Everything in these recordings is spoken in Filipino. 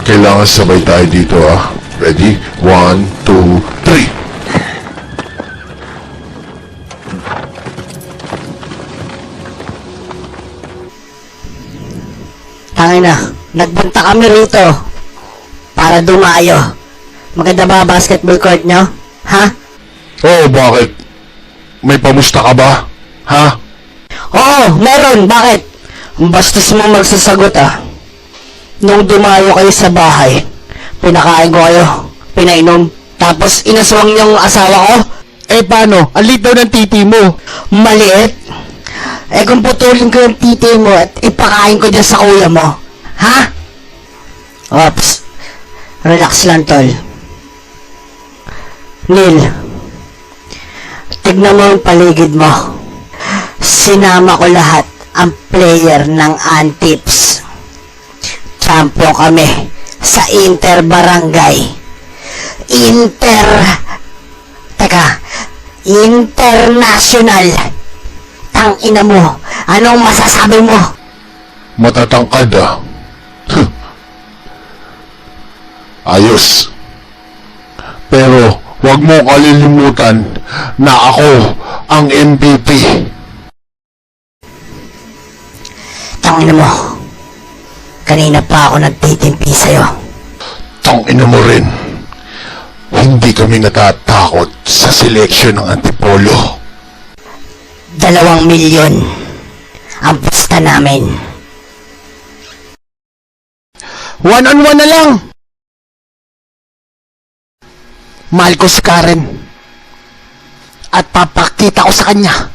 Kailangan sabay tayo dito ah. Ready? 1, 2, 3. Tangina, nagbanta kami rito para dumayo. Maganda ba basketball court nyo? Ha? Oh, bakit? May pamusta ka ba? Ha? Oo, meron. Bakit? Bastos mo magsasagot ah. Nung dumayo kayo sa bahay, pinakain ko kayo, pinainom, tapos inaswang yung asawa ko. Eh paano? Ang liit daw ng titi mo. Maliit? Eh kung putulin ko yung titi mo at ipakain ko dyan sa kuya mo, ha? Ops. Relax lang, tol. Neil, tignan mo yung paligid mo. Sinama ko lahat ang player ng Antips. Champion kami sa Inter-Barangay. International. Tangina mo. Anong masasabi mo? Matatangkad ah. Ayos. Pero, wag mo kalilimutan na ako ang MVP. Tangina mo. Kanina pa ako nagtitimpi sa'yo. Tangina mo rin. Hindi kami natatakot sa seleksyon ng Antipolo. 2 milyon ang pusta namin. 1-on-1 na lang. Mahal ko si Karen. At papakita ko sa kanya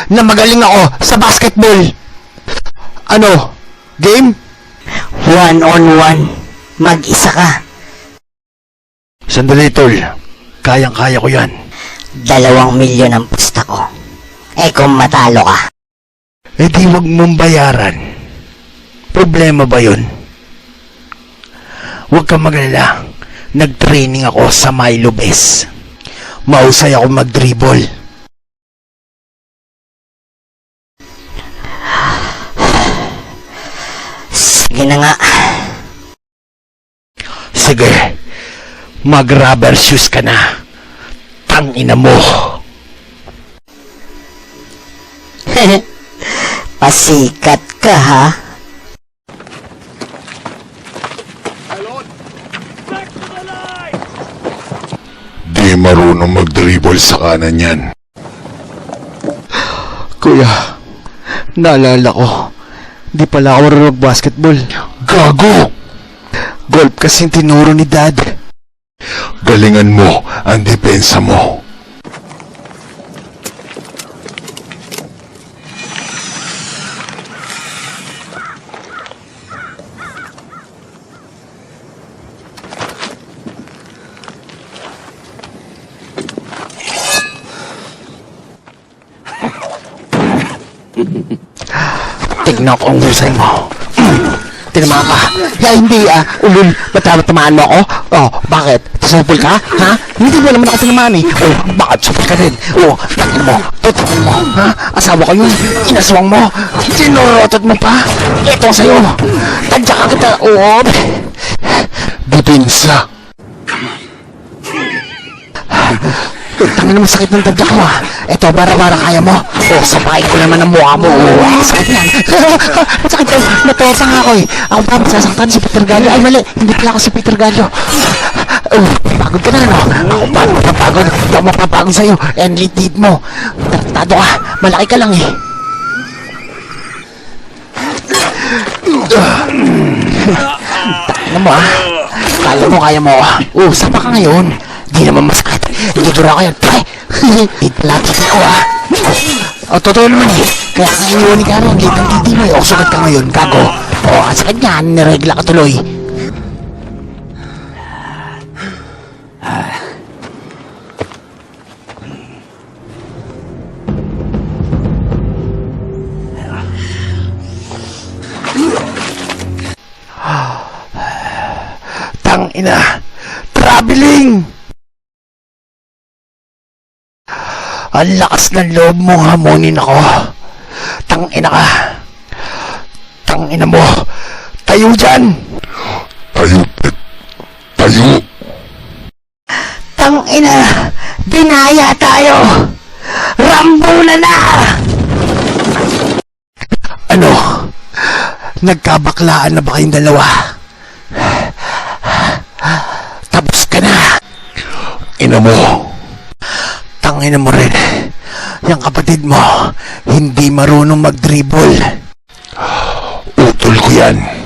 na magaling ako sa basketball. Ano? Game? 1-on-1. Mag-isa ka. Sandali, tol. Kayang-kaya ko yan. 2 milyon ang pusta ko. Eh kung matalo ka, Eh di wag mong bayaran. Problema ba yun? Huwag kang magalala. Nag-training ako sa Milo Bes. Mahusay ako mag-dribble. sige na nga. Sige, mag-rubber shoes ka na. Tangina mo. Pasikat ka ha. Di marunong mag-dribble sa kanan yan. Kuya, naalala ko. Di pala ako marunong basketball. Gago! Golf kasing tinuro ni Dad. Galingan mo ang depensa mo. Tignan ko ang husay mo. Tinama ka. Hindi ulul, ba't tamaan mo ako? Oh, bakit? Supol ka? Ha? Hindi mo naman ako tinamaan eh. Oh, bakit supol ka din? Oh, tangin mo. Tutukin mo. Ha? Asawa ko yun. Inaswang mo. Sinurotot mo pa. Ito sa'yo. Tadya ka kita. Oh. Depensa. Tangin naman sakit ng tadya ko ah. Ito, bara-bara kaya mo. Oh, sapakin ko naman ang mukha mo. Oh, sakit yan. Masakit daw. Natota nga ako eh. Ako ba masasaktan si Peter Gallo? Ay, mali. Hindi pala ako si Peter Gallo. Oh, pagod ka na, no? Ako pa, mapapagod. Hindi ako mapapagod sa'yo. And lead mo. Tratado ka. Malaki ka lang eh. Tangin mo ah. Kala mo kaya mo ah. Oh, sapa ka ngayon. Di naman masakit. Ituturo ko yan. Pre! Itlapit ako ah. O, totoo naman eh. Kaya kang iniwan ni Karen, late ang titi mo eh. O, sugat ka ngayon, gago. O, ang sakit niya, niregla ka tuloy. Tangina! Traveling! Ang lakas ng loob mo hamunin ako. Tangina ka. Tangina mo. Tayo dyan. Hayupit. Tayo. Tangina, dinaya tayo. Rambo na! Ano? Nagkabaklaan na ba kayong dalawa? Tapos ka na. Ina mo. Tangina mo rin. Yung kapatid mo, hindi marunong mag-dribble. Utol ko yan.